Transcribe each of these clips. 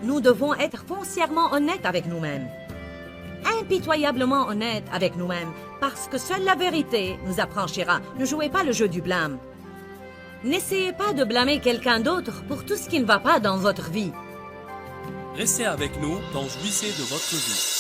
nous devons être foncièrement honnêtes avec nous-mêmes. Impitoyablement honnêtes avec nous-mêmes, parce que seule la vérité nous affranchira. Ne jouez pas le jeu du blâme. N'essayez pas de blâmer quelqu'un d'autre pour tout ce qui ne va pas dans votre vie. Restez avec nous dans Jouissez de votre vie.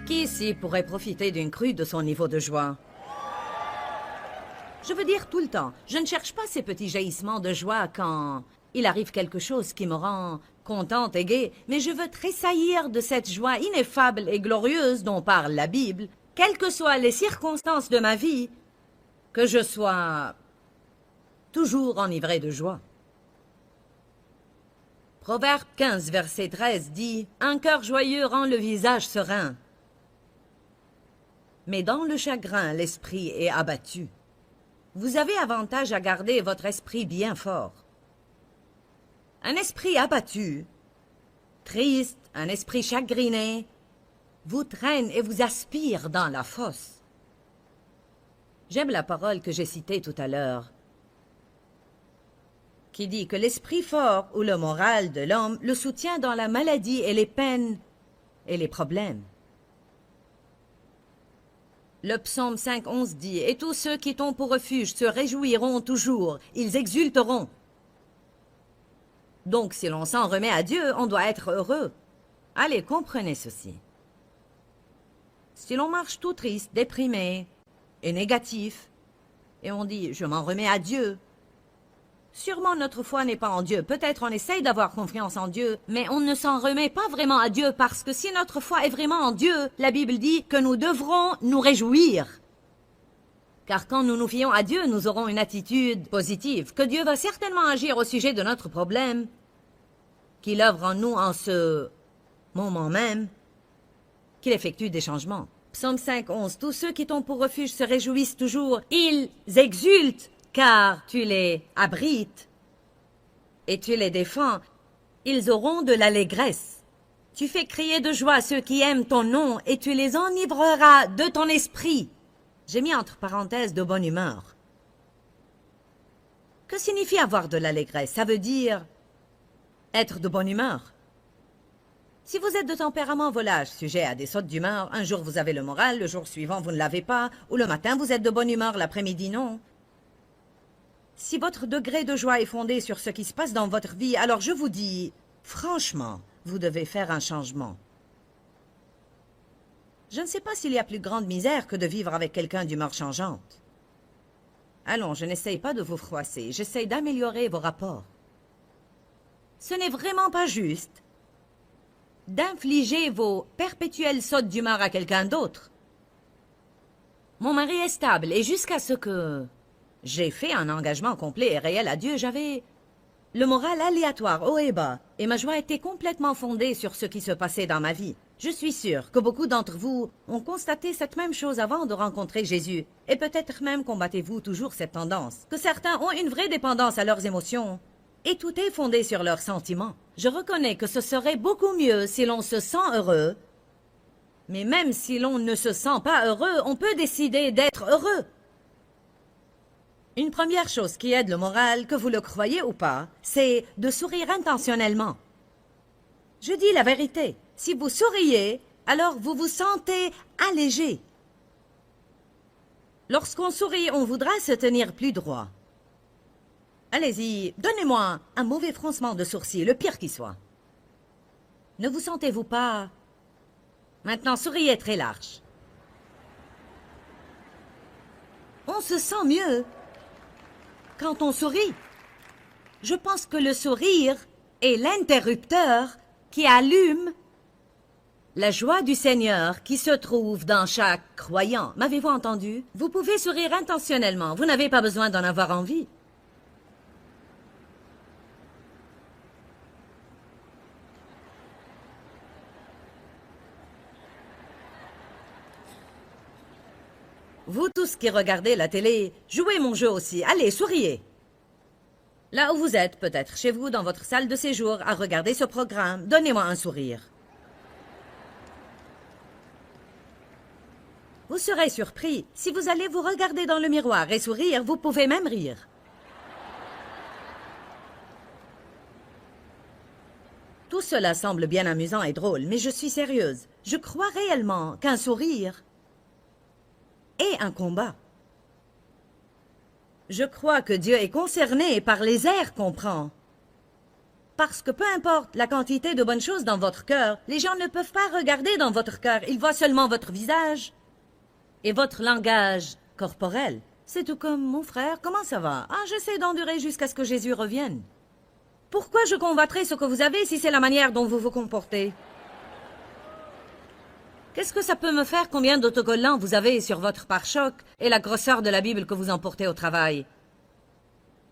Qui ici pourrait profiter d'une crue de son niveau de joie? Je veux dire tout le temps, je ne cherche pas ces petits jaillissements de joie quand il arrive quelque chose qui me rend contente et gaie, mais je veux tressaillir de cette joie ineffable et glorieuse dont parle la Bible, quelles que soient les circonstances de ma vie, que je sois toujours enivré de joie. Proverbe 15, verset 13 dit « Un cœur joyeux rend le visage serein. » Mais dans le chagrin, l'esprit est abattu. Vous avez avantage à garder votre esprit bien fort. Un esprit abattu, triste, un esprit chagriné, vous traîne et vous aspire dans la fosse. J'aime la parole que j'ai citée tout à l'heure, qui dit que l'esprit fort ou le moral de l'homme le soutient dans la maladie et les peines et les problèmes. Le psaume 5.11 dit « Et tous ceux qui t'ont pour refuge se réjouiront toujours, ils exulteront. » Donc, si l'on s'en remet à Dieu, on doit être heureux. Allez, comprenez ceci. Si l'on marche tout triste, déprimé et négatif, et on dit « Je m'en remets à Dieu », sûrement notre foi n'est pas en Dieu. Peut-être on essaye d'avoir confiance en Dieu, mais on ne s'en remet pas vraiment à Dieu parce que si notre foi est vraiment en Dieu, la Bible dit que nous devrons nous réjouir. Car quand nous nous fions à Dieu, nous aurons une attitude positive, que Dieu va certainement agir au sujet de notre problème, qu'il œuvre en nous en ce moment même, qu'il effectue des changements. Psaume 5.11, tous ceux qui t'ont pour refuge se réjouissent toujours, ils exultent, car tu les abrites et tu les défends, ils auront de l'allégresse. Tu fais crier de joie ceux qui aiment ton nom et tu les enivreras de ton esprit. J'ai mis entre parenthèses de bonne humeur. Que signifie avoir de l'allégresse? Ça veut dire être de bonne humeur. Si vous êtes de tempérament volage, sujet à des sautes d'humeur, un jour vous avez le moral, le jour suivant vous ne l'avez pas, ou le matin vous êtes de bonne humeur, l'après-midi non. Si votre degré de joie est fondé sur ce qui se passe dans votre vie, alors je vous dis, franchement, vous devez faire un changement. Je ne sais pas s'il y a plus grande misère que de vivre avec quelqu'un d'humeur changeante. Allons, je n'essaye pas de vous froisser, j'essaye d'améliorer vos rapports. Ce n'est vraiment pas juste d'infliger vos perpétuelles sautes d'humeur à quelqu'un d'autre. Mon mari est stable et jusqu'à ce que j'ai fait un engagement complet et réel à Dieu, j'avais le moral aléatoire haut et bas, et ma joie était complètement fondée sur ce qui se passait dans ma vie. Je suis sûre que beaucoup d'entre vous ont constaté cette même chose avant de rencontrer Jésus, et peut-être même combattez-vous toujours cette tendance, que certains ont une vraie dépendance à leurs émotions, et tout est fondé sur leurs sentiments. Je reconnais que ce serait beaucoup mieux si l'on se sent heureux, mais même si l'on ne se sent pas heureux, on peut décider d'être heureux. Une première chose qui aide le moral, que vous le croyez ou pas, c'est de sourire intentionnellement. Je dis la vérité. Si vous souriez, alors vous vous sentez allégé. Lorsqu'on sourit, on voudra se tenir plus droit. Allez-y, donnez-moi un mauvais froncement de sourcils, le pire qui soit. Ne vous sentez-vous pas? Maintenant, souriez très large. On se sent mieux quand on sourit. Je pense que le sourire est l'interrupteur qui allume la joie du Seigneur qui se trouve dans chaque croyant. M'avez-vous entendu? Vous pouvez sourire intentionnellement. Vous n'avez pas besoin d'en avoir envie. Vous tous qui regardez la télé, jouez mon jeu aussi. Allez, souriez. Là où vous êtes, peut-être chez vous, dans votre salle de séjour, à regarder ce programme, donnez-moi un sourire. Vous serez surpris. Si vous allez vous regarder dans le miroir et sourire, vous pouvez même rire. Tout cela semble bien amusant et drôle, mais je suis sérieuse. Je crois réellement qu'un sourire est un combat. Je crois que Dieu est concerné par les airs qu'on prend. Parce que peu importe la quantité de bonnes choses dans votre cœur, les gens ne peuvent pas regarder dans votre cœur, ils voient seulement votre visage et votre langage corporel. C'est tout comme mon frère, comment ça va? Ah, j'essaie d'endurer jusqu'à ce que Jésus revienne. Pourquoi je convoiterai ce que vous avez si c'est la manière dont vous vous comportez? Qu'est-ce que ça peut me faire combien d'autocollants vous avez sur votre pare-choc et la grosseur de la Bible que vous emportez au travail?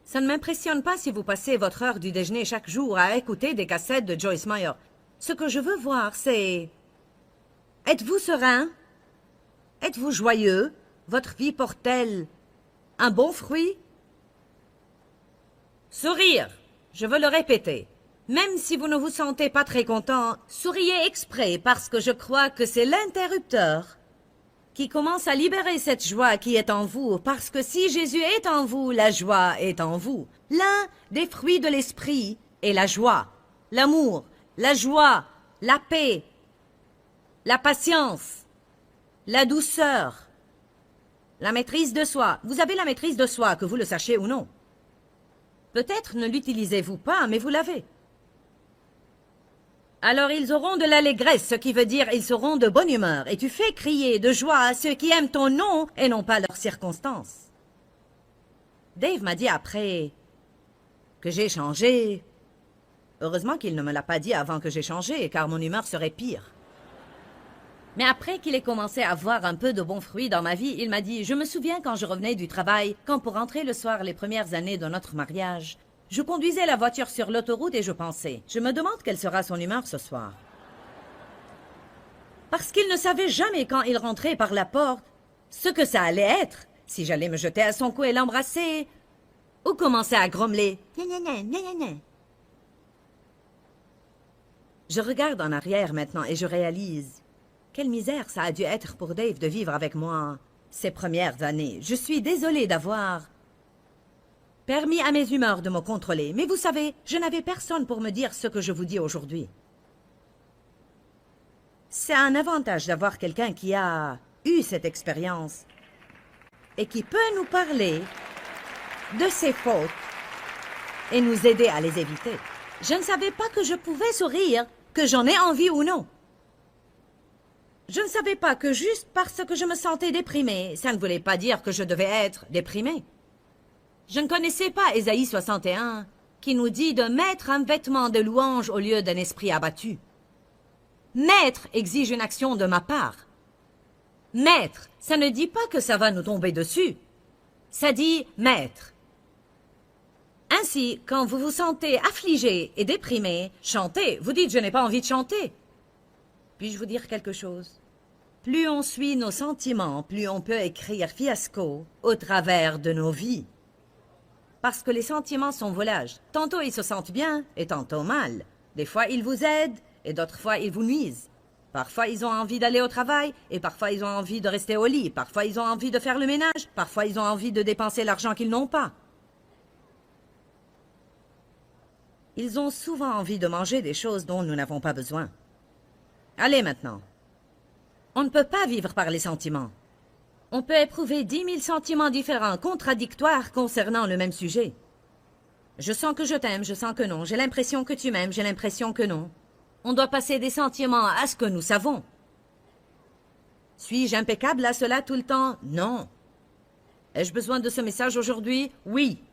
Ça ne m'impressionne pas si vous passez votre heure du déjeuner chaque jour à écouter des cassettes de Joyce Meyer. Ce que je veux voir, c'est... Êtes-vous serein? Êtes-vous joyeux? Votre vie porte-t-elle un bon fruit? Sourire, je veux le répéter. Même si vous ne vous sentez pas très content, souriez exprès parce que je crois que c'est l'interrupteur qui commence à libérer cette joie qui est en vous, parce que si Jésus est en vous, la joie est en vous. L'un des fruits de l'esprit est la joie, l'amour, la joie, la paix, la patience, la douceur, la maîtrise de soi. Vous avez la maîtrise de soi, que vous le sachiez ou non. Peut-être ne l'utilisez-vous pas, mais vous l'avez. Alors ils auront de l'allégresse, ce qui veut dire ils seront de bonne humeur, et tu fais crier de joie à ceux qui aiment ton nom et non pas leurs circonstances. Dave m'a dit après que j'ai changé. Heureusement qu'il ne me l'a pas dit avant que j'ai changé, car mon humeur serait pire. Mais après qu'il ait commencé à voir un peu de bons fruits dans ma vie, il m'a dit « Je me souviens quand je revenais du travail, quand pour rentrer le soir les premières années de notre mariage, je conduisais la voiture sur l'autoroute et je pensais, je me demande quelle sera son humeur ce soir. » Parce qu'il ne savait jamais quand il rentrait par la porte ce que ça allait être, si j'allais me jeter à son cou et l'embrasser, ou commencer à grommeler. Je regarde en arrière maintenant et je réalise quelle misère ça a dû être pour Dave de vivre avec moi ces premières années. Je suis désolée d'avoir permis à mes humeurs de me contrôler, mais vous savez, je n'avais personne pour me dire ce que je vous dis aujourd'hui. C'est un avantage d'avoir quelqu'un qui a eu cette expérience et qui peut nous parler de ses fautes et nous aider à les éviter. Je ne savais pas que je pouvais sourire, que j'en ai envie ou non. Je ne savais pas que juste parce que je me sentais déprimée, ça ne voulait pas dire que je devais être déprimée. Je ne connaissais pas Ésaïe 61, qui nous dit de mettre un vêtement de louange au lieu d'un esprit abattu. Mettre exige une action de ma part. Mettre, ça ne dit pas que ça va nous tomber dessus. Ça dit mettre. Ainsi, quand vous vous sentez affligé et déprimé, chantez. Vous dites « je n'ai pas envie de chanter ». Puis-je vous dire quelque chose? Plus on suit nos sentiments, plus on peut écrire fiasco au travers de nos vies. Parce que les sentiments sont volages. Tantôt ils se sentent bien et tantôt mal. Des fois ils vous aident et d'autres fois ils vous nuisent. Parfois ils ont envie d'aller au travail et parfois ils ont envie de rester au lit. Parfois ils ont envie de faire le ménage. Parfois ils ont envie de dépenser l'argent qu'ils n'ont pas. Ils ont souvent envie de manger des choses dont nous n'avons pas besoin. Allez maintenant. On ne peut pas vivre par les sentiments. On peut éprouver 10 000 sentiments différents, contradictoires concernant le même sujet. Je sens que je t'aime, je sens que non. J'ai l'impression que tu m'aimes, j'ai l'impression que non. On doit passer des sentiments à ce que nous savons. Suis-je impeccable à cela tout le temps? Non. Ai-je besoin de ce message aujourd'hui? Oui.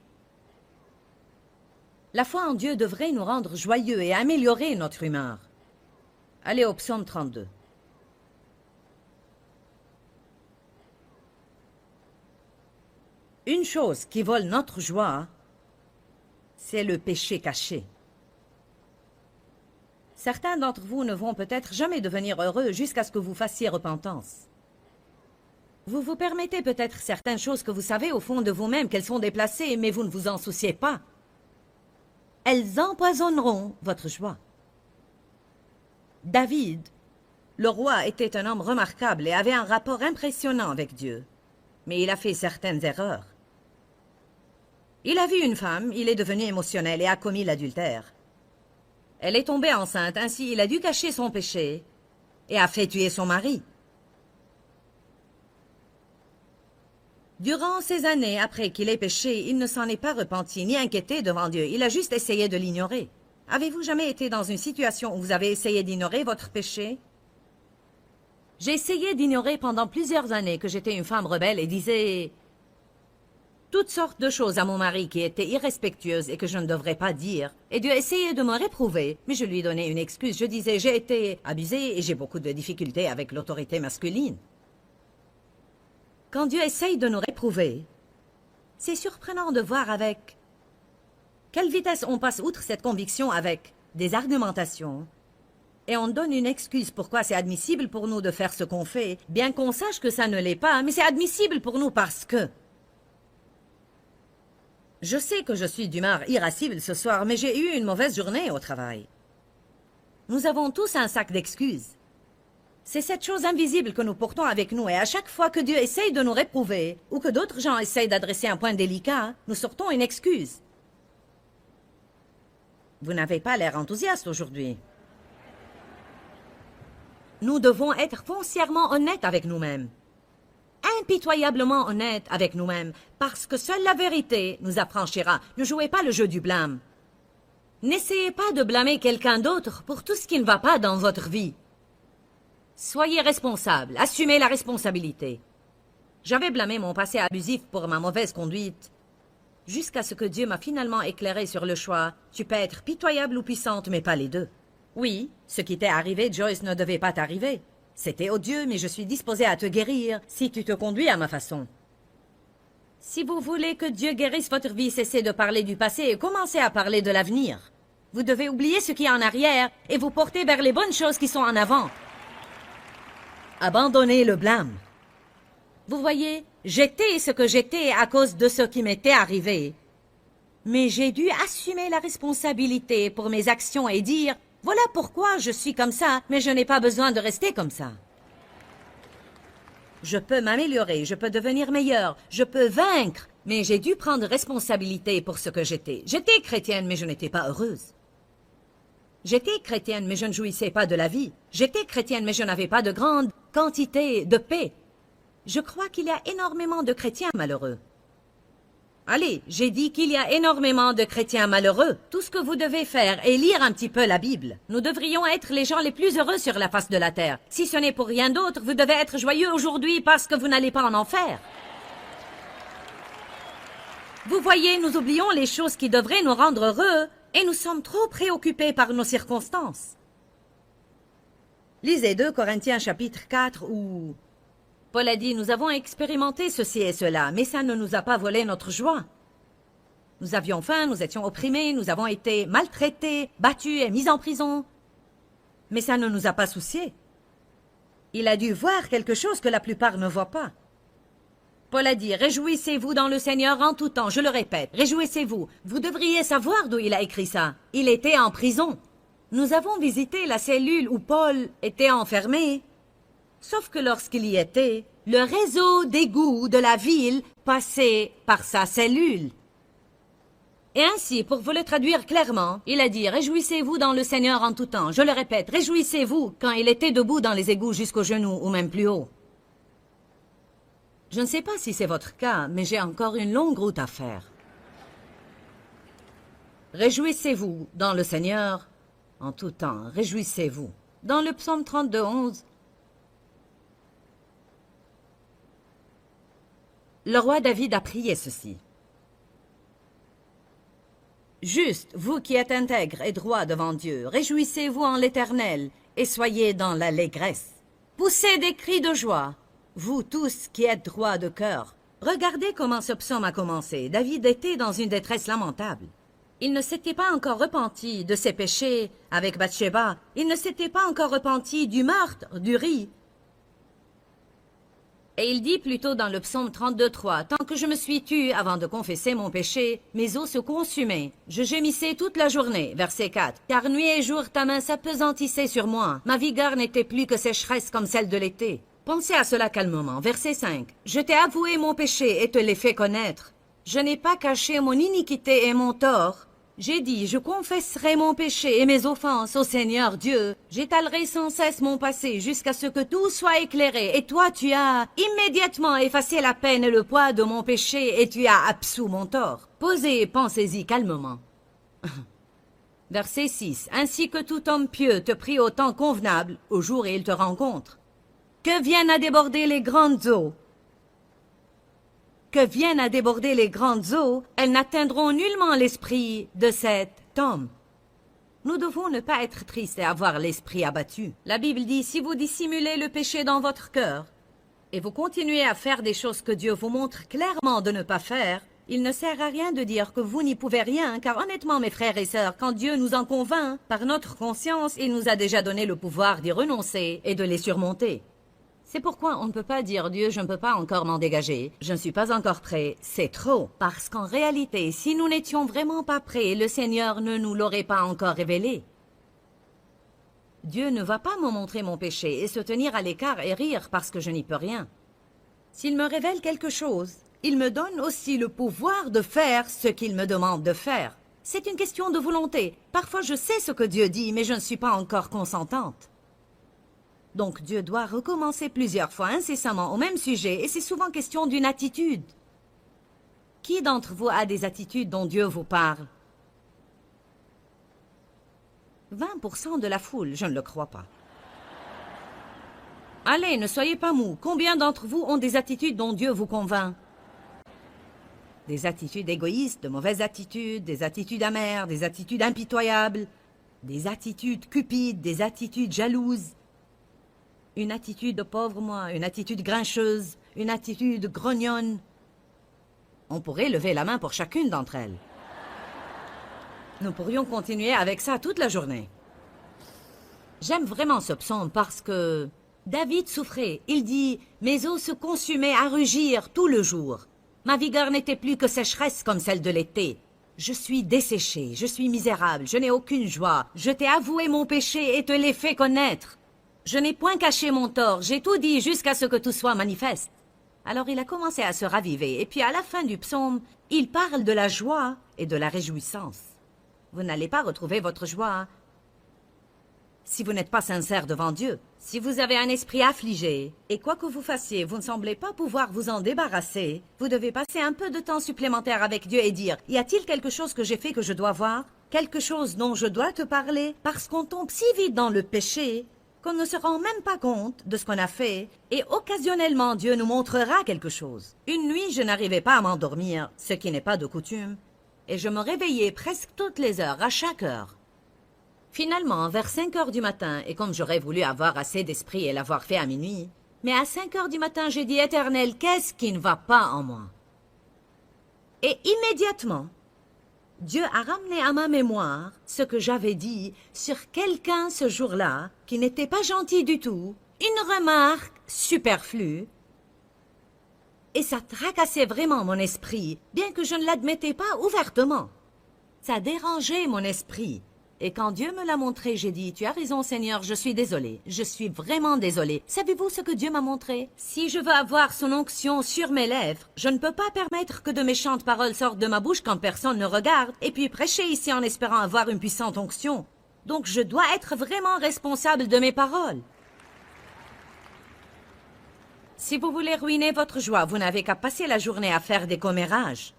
La foi en Dieu devrait nous rendre joyeux et améliorer notre humeur. Allez au psaume 32. Une chose qui vole notre joie, c'est le péché caché. Certains d'entre vous ne vont peut-être jamais devenir heureux jusqu'à ce que vous fassiez repentance. Vous vous permettez peut-être certaines choses que vous savez au fond de vous-même qu'elles sont déplacées, mais vous ne vous en souciez pas. elles empoisonneront votre joie. David, le roi, était un homme remarquable et avait un rapport impressionnant avec Dieu. Mais il a fait certaines erreurs. Il a vu une femme, il est devenu émotionnel et a commis l'adultère. Elle est tombée enceinte, ainsi il a dû cacher son péché et a fait tuer son mari. Durant ces années après qu'il ait péché, il ne s'en est pas repenti ni inquiété devant Dieu. Il a juste essayé de l'ignorer. Avez-vous jamais été dans une situation où vous avez essayé d'ignorer votre péché? J'ai essayé d'ignorer pendant plusieurs années que j'étais une femme rebelle et disais toutes sortes de choses à mon mari qui étaient irrespectueuses et que je ne devrais pas dire. Et Dieu essayait de me réprouver, mais je lui donnais une excuse. Je disais, j'ai été abusée et j'ai beaucoup de difficultés avec l'autorité masculine. Quand Dieu essaye de nous réprouver, c'est surprenant de voir avec quelle vitesse on passe outre cette conviction avec des argumentations et on donne une excuse pourquoi c'est admissible pour nous de faire ce qu'on fait, bien qu'on sache que ça ne l'est pas, mais c'est admissible pour nous parce que... Je sais que je suis d'humeur irascible ce soir, mais j'ai eu une mauvaise journée au travail. Nous avons tous un sac d'excuses. C'est cette chose invisible que nous portons avec nous, et à chaque fois que Dieu essaye de nous réprouver, ou que d'autres gens essayent d'adresser un point délicat, nous sortons une excuse. Vous n'avez pas l'air enthousiaste aujourd'hui. Nous devons être foncièrement honnêtes avec nous-mêmes. Impitoyablement honnêtes avec nous-mêmes, parce que seule la vérité nous affranchira. Ne jouez pas le jeu du blâme. N'essayez pas de blâmer quelqu'un d'autre pour tout ce qui ne va pas dans votre vie. Soyez responsable, assumez la responsabilité. J'avais blâmé mon passé abusif pour ma mauvaise conduite, jusqu'à ce que Dieu m'a finalement éclairé sur le choix. Tu peux être pitoyable ou puissante, mais pas les deux. Oui, ce qui t'est arrivé, Joyce, ne devait pas t'arriver. C'était odieux, mais je suis disposée à te guérir si tu te conduis à ma façon. Si vous voulez que Dieu guérisse votre vie, cessez de parler du passé et commencez à parler de l'avenir. Vous devez oublier ce qui est en arrière et vous porter vers les bonnes choses qui sont en avant. Abandonnez le blâme. Vous voyez, j'étais ce que j'étais à cause de ce qui m'était arrivé. Mais j'ai dû assumer la responsabilité pour mes actions et dire « Voilà pourquoi je suis comme ça, mais je n'ai pas besoin de rester comme ça. » Je peux m'améliorer, je peux devenir meilleur, je peux vaincre, mais j'ai dû prendre responsabilité pour ce que j'étais. J'étais chrétienne, mais je n'étais pas heureuse. J'étais chrétienne, mais je ne jouissais pas de la vie. J'étais chrétienne, mais je n'avais pas de grande quantité de paix. Je crois qu'il y a énormément de chrétiens malheureux. Allez, j'ai dit qu'il y a énormément de chrétiens malheureux. Tout ce que vous devez faire est lire un petit peu la Bible. Nous devrions être les gens les plus heureux sur la face de la terre. Si ce n'est pour rien d'autre, vous devez être joyeux aujourd'hui parce que vous n'allez pas en enfer. Vous voyez, nous oublions les choses qui devraient nous rendre heureux et nous sommes trop préoccupés par nos circonstances. Lisez 2 Corinthiens chapitre 4 où... Paul a dit, nous avons expérimenté ceci et cela, mais ça ne nous a pas volé notre joie. Nous avions faim, nous étions opprimés, nous avons été maltraités, battus et mis en prison. Mais ça ne nous a pas souciés. Il a dû voir quelque chose que la plupart ne voient pas. Paul a dit, réjouissez-vous dans le Seigneur en tout temps, je le répète, réjouissez-vous. Vous devriez savoir d'où il a écrit ça. Il était en prison. Nous avons visité la cellule où Paul était enfermé. Sauf que lorsqu'il y était, le réseau d'égouts de la ville passait par sa cellule. Et ainsi, pour vous le traduire clairement, il a dit « Réjouissez-vous dans le Seigneur en tout temps ». Je le répète, réjouissez-vous quand il était debout dans les égouts jusqu'aux genoux ou même plus haut. Je ne sais pas si c'est votre cas, mais j'ai encore une longue route à faire. Réjouissez-vous dans le Seigneur en tout temps. Réjouissez-vous. Dans le psaume 32, 11, le roi David a prié ceci. Juste, vous qui êtes intègres et droits devant Dieu, réjouissez-vous en l'Éternel et soyez dans l'allégresse. Poussez des cris de joie, vous tous qui êtes droits de cœur. Regardez comment ce psaume a commencé. David était dans une détresse lamentable. Il ne s'était pas encore repenti de ses péchés avec Bathsheba. Il ne s'était pas encore repenti du meurtre d'Uri. Et il dit plutôt dans le psaume 32:3, « Tant que je me suis tue avant de confesser mon péché, mes os se consumaient. Je gémissais toute la journée. » Verset 4. « Car nuit et jour ta main s'appesantissait sur moi. Ma vigueur n'était plus que sécheresse comme celle de l'été. » Pensez à cela calmement. Verset 5. « Je t'ai avoué mon péché et te l'ai fait connaître. Je n'ai pas caché mon iniquité et mon tort. J'ai dit, je confesserai mon péché et mes offenses au Seigneur Dieu. J'étalerai sans cesse mon passé jusqu'à ce que tout soit éclairé. Et toi, tu as immédiatement effacé la peine et le poids de mon péché et tu as absous mon tort. » Posez et pensez-y calmement. Verset 6. « Ainsi que tout homme pieux te prie au temps convenable, au jour où il te rencontre. Que viennent à déborder les grandes eaux. Que viennent à déborder les grandes eaux, elles n'atteindront nullement l'esprit de cet homme. » Nous devons ne pas être tristes et avoir l'esprit abattu. La Bible dit, si vous dissimulez le péché dans votre cœur, et vous continuez à faire des choses que Dieu vous montre clairement de ne pas faire, il ne sert à rien de dire que vous n'y pouvez rien, car honnêtement, mes frères et sœurs, quand Dieu nous en convainc, par notre conscience, il nous a déjà donné le pouvoir d'y renoncer et de les surmonter. C'est pourquoi on ne peut pas dire « Dieu, je ne peux pas encore m'en dégager, je ne suis pas encore prêt », c'est trop. Parce qu'en réalité, si nous n'étions vraiment pas prêts, le Seigneur ne nous l'aurait pas encore révélé. Dieu ne va pas me montrer mon péché et se tenir à l'écart et rire parce que je n'y peux rien. S'il me révèle quelque chose, il me donne aussi le pouvoir de faire ce qu'il me demande de faire. C'est une question de volonté. Parfois je sais ce que Dieu dit, mais je ne suis pas encore consentante. Donc Dieu doit recommencer plusieurs fois incessamment au même sujet et c'est souvent question d'une attitude. Qui d'entre vous a des attitudes dont Dieu vous parle? 20% de la foule, je ne le crois pas. Allez, ne soyez pas mous. Combien d'entre vous ont des attitudes dont Dieu vous convainc? Des attitudes égoïstes, de mauvaises attitudes, des attitudes amères, des attitudes impitoyables, des attitudes cupides, des attitudes jalouses. Une attitude de pauvre moi, une attitude grincheuse, une attitude grognonne. On pourrait lever la main pour chacune d'entre elles. Nous pourrions continuer avec ça toute la journée. J'aime vraiment ce psaume parce que David souffrait. Il dit « Mes os se consumaient à rugir tout le jour. Ma vigueur n'était plus que sécheresse comme celle de l'été. Je suis desséché, je suis misérable, je n'ai aucune joie. Je t'ai avoué mon péché et te l'ai fait connaître. Je n'ai point caché mon tort, j'ai tout dit jusqu'à ce que tout soit manifeste. » Alors il a commencé à se raviver, et puis à la fin du psaume, il parle de la joie et de la réjouissance. Vous n'allez pas retrouver votre joie si vous n'êtes pas sincère devant Dieu. Si vous avez un esprit affligé, et quoi que vous fassiez, vous ne semblez pas pouvoir vous en débarrasser, vous devez passer un peu de temps supplémentaire avec Dieu et dire « Y a-t-il quelque chose que j'ai fait que je dois voir? Quelque chose dont je dois te parler? » Parce qu'on tombe si vite dans le péché qu'on ne se rend même pas compte de ce qu'on a fait, et occasionnellement Dieu nous montrera quelque chose. Une nuit, je n'arrivais pas à m'endormir, ce qui n'est pas de coutume, et je me réveillais presque toutes les heures, à chaque heure. Finalement, vers 5 heures du matin, et comme j'aurais voulu avoir assez d'esprit et l'avoir fait à minuit, mais à 5 heures du matin, j'ai dit « Éternel, qu'est-ce qui ne va pas en moi ?» Et immédiatement, Dieu a ramené à ma mémoire ce que j'avais dit sur quelqu'un ce jour-là, qui n'était pas gentil du tout, une remarque superflue, et ça tracassait vraiment mon esprit, bien que je ne l'admettais pas ouvertement. Ça dérangeait mon esprit. Et quand Dieu me l'a montré, j'ai dit, tu as raison Seigneur, je suis désolé, je suis vraiment désolé. Savez-vous ce que Dieu m'a montré? Si je veux avoir son onction sur mes lèvres, je ne peux pas permettre que de méchantes paroles sortent de ma bouche quand personne ne regarde, et puis prêcher ici en espérant avoir une puissante onction. Donc je dois être vraiment responsable de mes paroles. Si vous voulez ruiner votre joie, vous n'avez qu'à passer la journée à faire des commérages.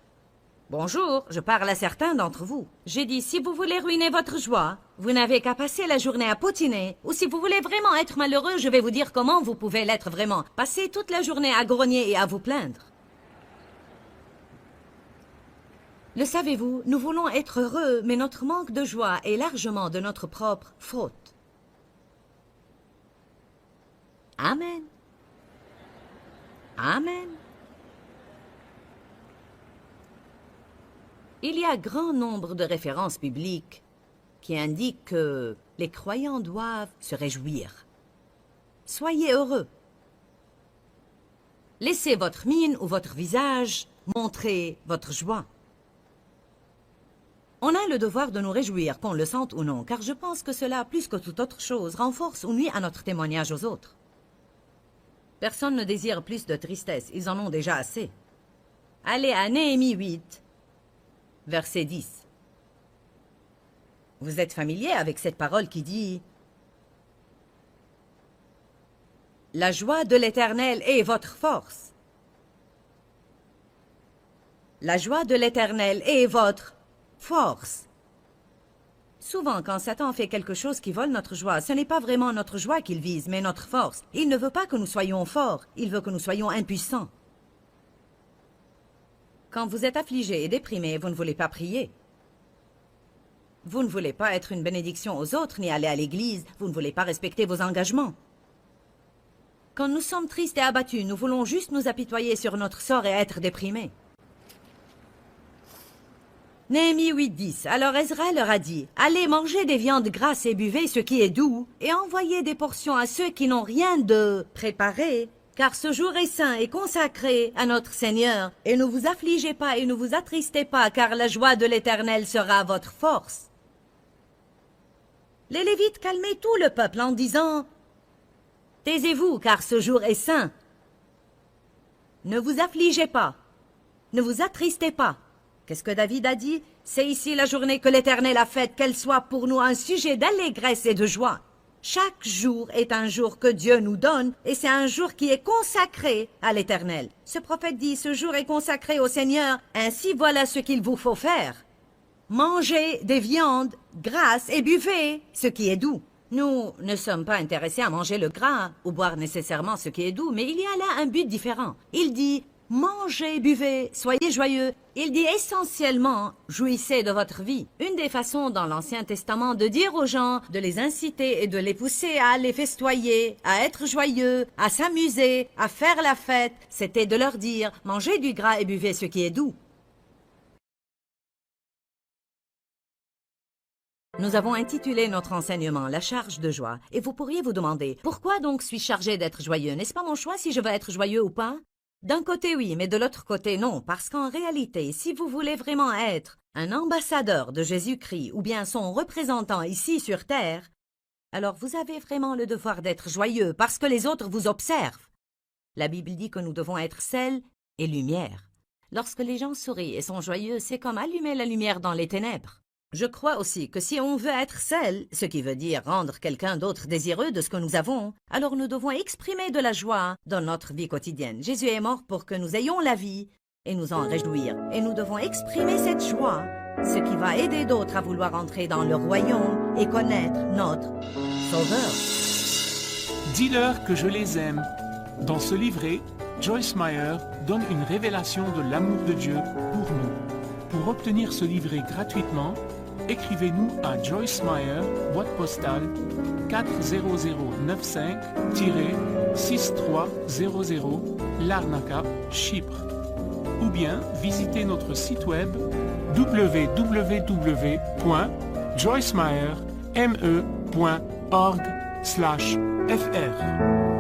Bonjour, je parle à certains d'entre vous. J'ai dit, si vous voulez ruiner votre joie, vous n'avez qu'à passer la journée à potiner. Ou si vous voulez vraiment être malheureux, je vais vous dire comment vous pouvez l'être vraiment. Passez toute la journée à grogner et à vous plaindre. Le savez-vous, nous voulons être heureux, mais notre manque de joie est largement de notre propre faute. Amen. Amen. Il y a grand nombre de références bibliques qui indiquent que les croyants doivent se réjouir. Soyez heureux. Laissez votre mine ou votre visage montrer votre joie. On a le devoir de nous réjouir, qu'on le sente ou non, car je pense que cela, plus que toute autre chose, renforce ou nuit à notre témoignage aux autres. Personne ne désire plus de tristesse, ils en ont déjà assez. Allez à Néhémie 8, verset 10. Vous êtes familier avec cette parole qui dit « La joie de l'Éternel est votre force. » La joie de l'Éternel est votre force. Souvent, quand Satan fait quelque chose qui vole notre joie, ce n'est pas vraiment notre joie qu'il vise, mais notre force. Il ne veut pas que nous soyons forts, il veut que nous soyons impuissants. Quand vous êtes affligé et déprimé, vous ne voulez pas prier. Vous ne voulez pas être une bénédiction aux autres, ni aller à l'église, vous ne voulez pas respecter vos engagements. Quand nous sommes tristes et abattus, nous voulons juste nous apitoyer sur notre sort et être déprimés. Néhémie 8:10. Alors Ezra leur a dit, « Allez manger des viandes grasses et buvez ce qui est doux, et envoyez des portions à ceux qui n'ont rien de préparé, car ce jour est saint et consacré à notre Seigneur, et ne vous affligez pas et ne vous attristez pas, car la joie de l'Éternel sera votre force. » Les Lévites calmaient tout le peuple en disant, « Taisez-vous, car ce jour est saint. Ne vous affligez pas, ne vous attristez pas. » Qu'est-ce que David a dit? C'est ici la journée que l'Éternel a faite, qu'elle soit pour nous un sujet d'allégresse et de joie. Chaque jour est un jour que Dieu nous donne, et c'est un jour qui est consacré à l'Éternel. Ce prophète dit, ce jour est consacré au Seigneur, ainsi voilà ce qu'il vous faut faire. Mangez des viandes grasses et buvez ce qui est doux. Nous ne sommes pas intéressés à manger le gras ou boire nécessairement ce qui est doux, mais il y a là un but différent. Il dit, mangez, buvez, soyez joyeux. Il dit essentiellement, jouissez de votre vie. Une des façons dans l'Ancien Testament de dire aux gens, de les inciter et de les pousser à aller festoyer, à être joyeux, à s'amuser, à faire la fête, c'était de leur dire, mangez du gras et buvez ce qui est doux. Nous avons intitulé notre enseignement « La charge de joie » et vous pourriez vous demander « Pourquoi donc suis-je chargé d'être joyeux? N'est-ce pas mon choix si je veux être joyeux ou pas ?» D'un côté oui, mais de l'autre côté non, parce qu'en réalité, si vous voulez vraiment être un ambassadeur de Jésus-Christ ou bien son représentant ici sur terre, alors vous avez vraiment le devoir d'être joyeux parce que les autres vous observent. La Bible dit que nous devons être sel et lumière. Lorsque les gens sourient et sont joyeux, c'est comme allumer la lumière dans les ténèbres. Je crois aussi que si on veut être sel, ce qui veut dire rendre quelqu'un d'autre désireux de ce que nous avons, alors nous devons exprimer de la joie dans notre vie quotidienne. Jésus est mort pour que nous ayons la vie et nous en réjouir. Et nous devons exprimer cette joie, ce qui va aider d'autres à vouloir entrer dans le royaume et connaître notre Sauveur. Dis-leur que je les aime. Dans ce livret, Joyce Meyer donne une révélation de l'amour de Dieu pour nous. Pour obtenir ce livret gratuitement, écrivez-nous à Joyce Meyer, boîte postale 40095-6300, Larnaca, Chypre. Ou bien visitez notre site web www.joycemeyer.org/fr.